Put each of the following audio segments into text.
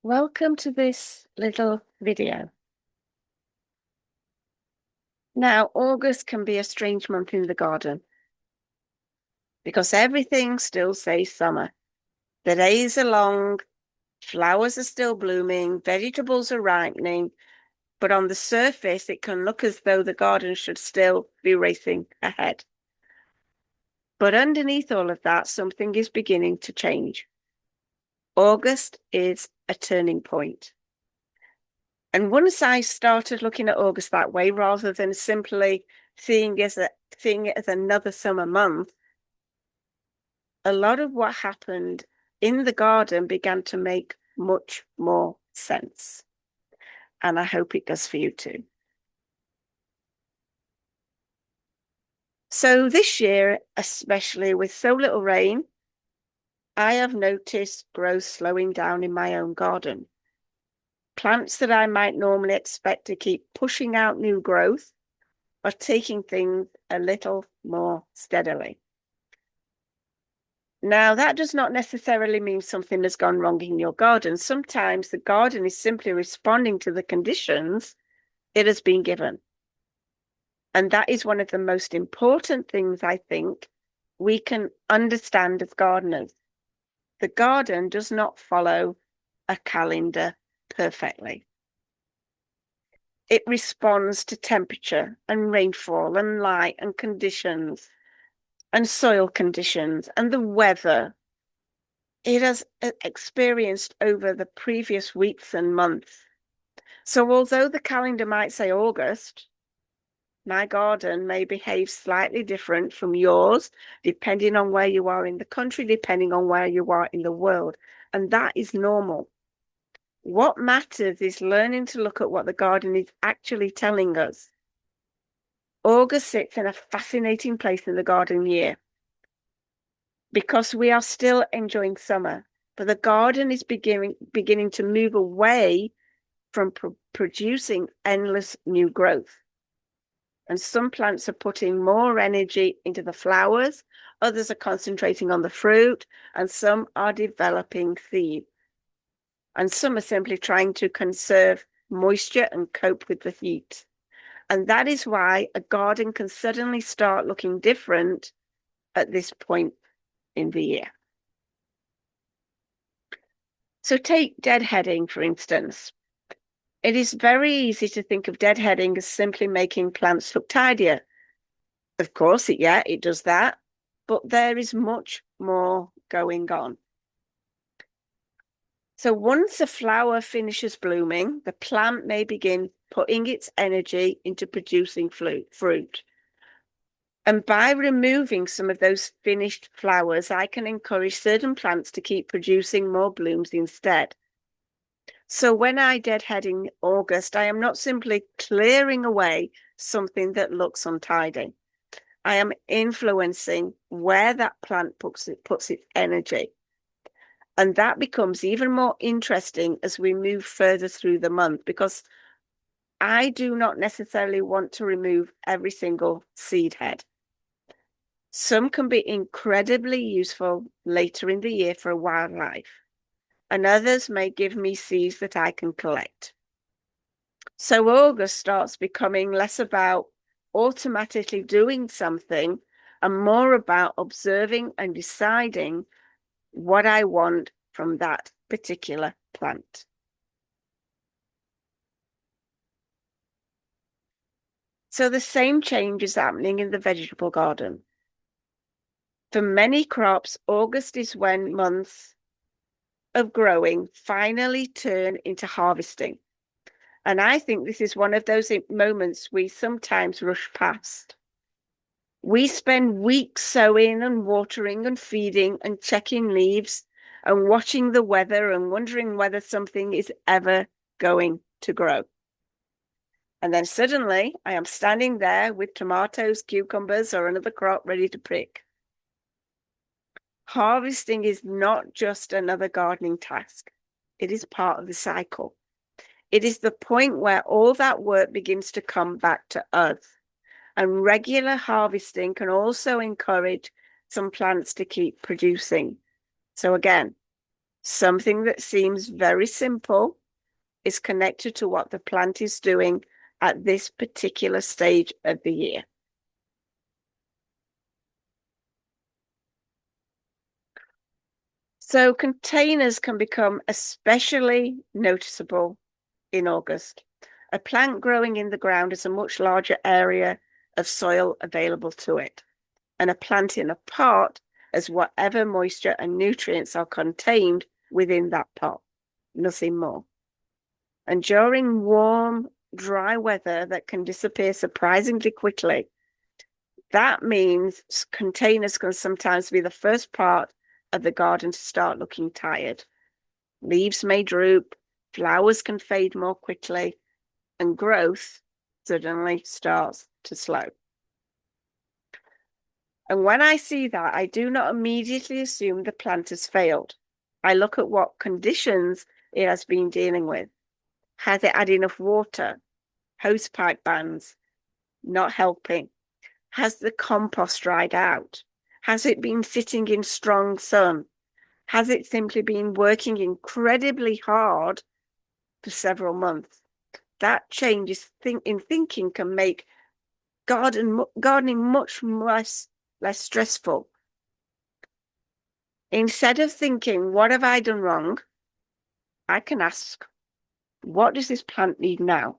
Welcome to this little video. Now, August can be a strange month in the garden because everything still says summer. The days are long, flowers are still blooming, vegetables are ripening, but on the surface, it can look as though the garden should still be racing ahead. But underneath all of that, something is beginning to change. August is a turning point. And once I started looking at August that way, rather than simply seeing it as another summer month, a lot of what happened in the garden began to make much more sense. And I hope it does for you too. So this year, especially with so little rain, I have noticed growth slowing down in my own garden. Plants that I might normally expect to keep pushing out new growth are taking things a little more steadily. Now, that does not necessarily mean something has gone wrong in your garden. Sometimes the garden is simply responding to the conditions it has been given. And that is one of the most important things I think we can understand as gardeners. The garden does not follow a calendar perfectly. It responds to temperature and rainfall and light and conditions and soil conditions and the weather it has experienced over the previous weeks and months. So although the calendar might say August, my garden may behave slightly different from yours, depending on where you are in the country, depending on where you are in the world. And that is normal. What matters is learning to look at what the garden is actually telling us. August sits in a fascinating place in the garden year because we are still enjoying summer, but the garden is beginning to move away from producing endless new growth. And some plants are putting more energy into the flowers, others are concentrating on the fruit, and some are developing seeds. And some are simply trying to conserve moisture and cope with the heat. And that is why a garden can suddenly start looking different at this point in the year. So take deadheading, for instance. It is very easy to think of deadheading as simply making plants look tidier. Of course, it does that, but there is much more going on. So once a flower finishes blooming, the plant may begin putting its energy into producing fruit. And by removing some of those finished flowers, I can encourage certain plants to keep producing more blooms instead. So when I deadhead in August, I am not simply clearing away something that looks untidy. I am influencing where that plant puts its energy. And that becomes even more interesting as we move further through the month, because I do not necessarily want to remove every single seed head. Some can be incredibly useful later in the year for wildlife, and others may give me seeds that I can collect. So August starts becoming less about automatically doing something and more about observing and deciding what I want from that particular plant. So the same change is happening in the vegetable garden. For many crops, August is when months of growing finally turn into harvesting. And I think this is one of those moments we sometimes rush past. We spend weeks sowing and watering and feeding and checking leaves and watching the weather and wondering whether something is ever going to grow. And then suddenly I am standing there with tomatoes, cucumbers, or another crop ready to pick. Harvesting is not just another gardening task. It is part of the cycle. It is the point where all that work begins to come back to us. And regular harvesting can also encourage some plants to keep producing. So again, Something that seems very simple is connected to what the plant is doing at this particular stage of the year. So containers can become especially noticeable in August. A plant growing in the ground has a much larger area of soil available to it, and a plant in a pot has whatever moisture and nutrients are contained within that pot, nothing more. And during warm, dry weather that can disappear surprisingly quickly, that means containers can sometimes be the first part of the garden to start looking tired. Leaves may droop, flowers can fade more quickly, and growth suddenly starts to slow. And when I see that, I do not immediately assume the plant has failed. I look at what conditions it has been dealing with. Has it had enough water? Hosepipe bans not helping. Has the compost dried out? Has it been sitting in strong sun? Has it simply been working incredibly hard for several months? That change in thinking can make gardening much less stressful. Instead of thinking, what have I done wrong? I can ask, what does this plant need now?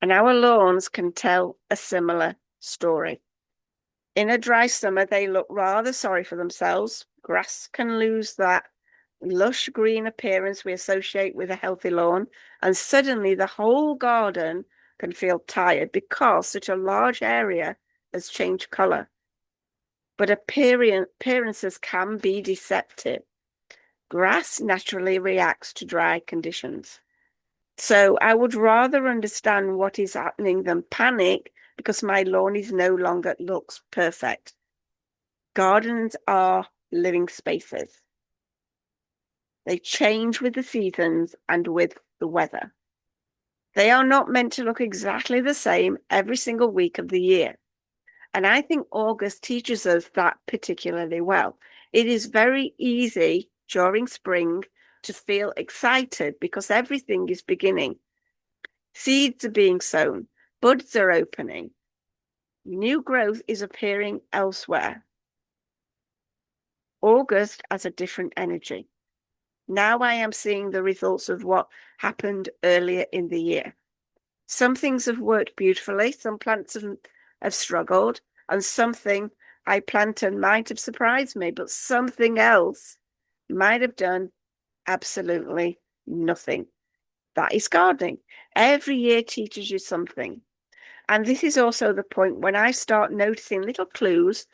And our lawns can tell a similar story. In a dry summer, they look rather sorry for themselves. Grass can lose that lush green appearance we associate with a healthy lawn, and suddenly the whole garden can feel tired because such a large area has changed colour. But appearances can be deceptive. Grass naturally reacts to dry conditions. So I would rather understand what is happening than panic because my lawn is no longer looks perfect. Gardens are living spaces. They change with the seasons and with the weather. They are not meant to look exactly the same every single week of the year. And I think August teaches us that particularly well. It is very easy during spring to feel excited because everything is beginning. Seeds are being sown, buds are opening, new growth is appearing elsewhere. August has a different energy. Now I am seeing the results of what happened earlier in the year. Some things have worked beautifully, some plants have struggled, and something I planted might have surprised me, but something else might have done absolutely nothing. That is gardening. Every year teaches you something. And this is also the point when I start noticing little clues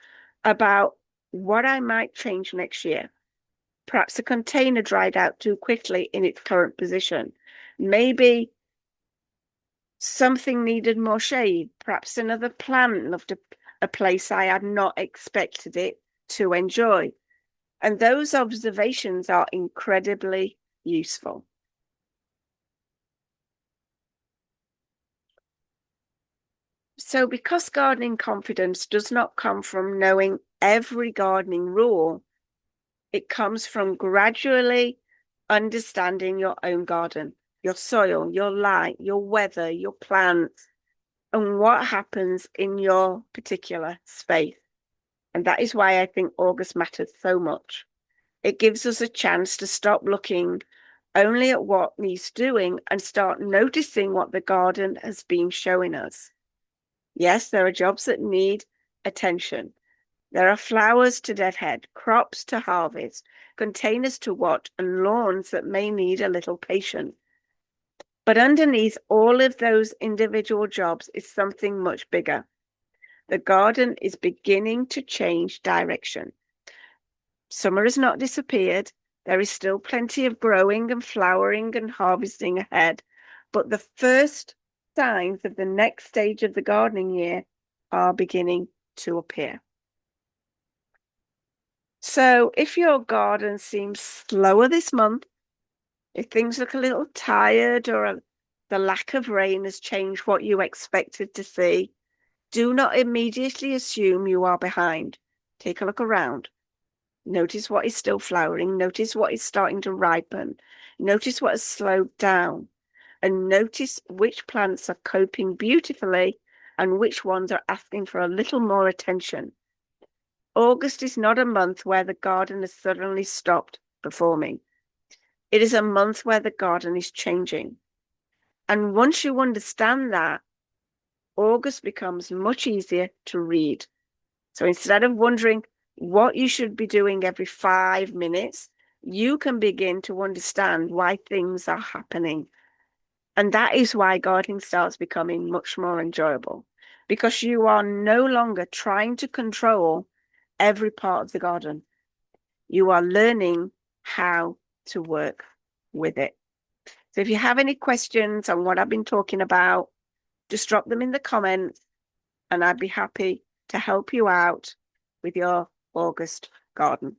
about what I might change next year. Perhaps a container dried out too quickly in its current position. Maybe something needed more shade. Perhaps another plant loved a place I had not expected it to enjoy. And those observations are incredibly useful. So, because gardening confidence does not come from knowing every gardening rule, it comes from gradually understanding your own garden, your soil, your light, your weather, your plants, and what happens in your particular space. And that is why I think August matters so much. It gives us a chance to stop looking only at what needs doing and start noticing what the garden has been showing us. Yes, there are jobs that need attention. There are flowers to deadhead, crops to harvest, containers to watch, and lawns that may need a little patience. But underneath all of those individual jobs is something much bigger. The garden is beginning to change direction. Summer has not disappeared. There is still plenty of growing and flowering and harvesting ahead. But the first signs of the next stage of the gardening year are beginning to appear. So if your garden seems slower this month, if things look a little tired or the lack of rain has changed what you expected to see, Do not immediately assume you are behind. Take a look around. Notice what is still flowering. Notice what is starting to ripen. Notice what has slowed down. And notice which plants are coping beautifully and which ones are asking for a little more attention. August is not a month where the garden has suddenly stopped performing. It is a month where the garden is changing. And once you understand that, August becomes much easier to read. So instead of wondering what you should be doing every 5 minutes, you can begin to understand why things are happening. And that is why gardening starts becoming much more enjoyable, because you are no longer trying to control every part of the garden. You are learning how to work with it. So if you have any questions on what I've been talking about, just drop them in the comments and I'd be happy to help you out with your August garden.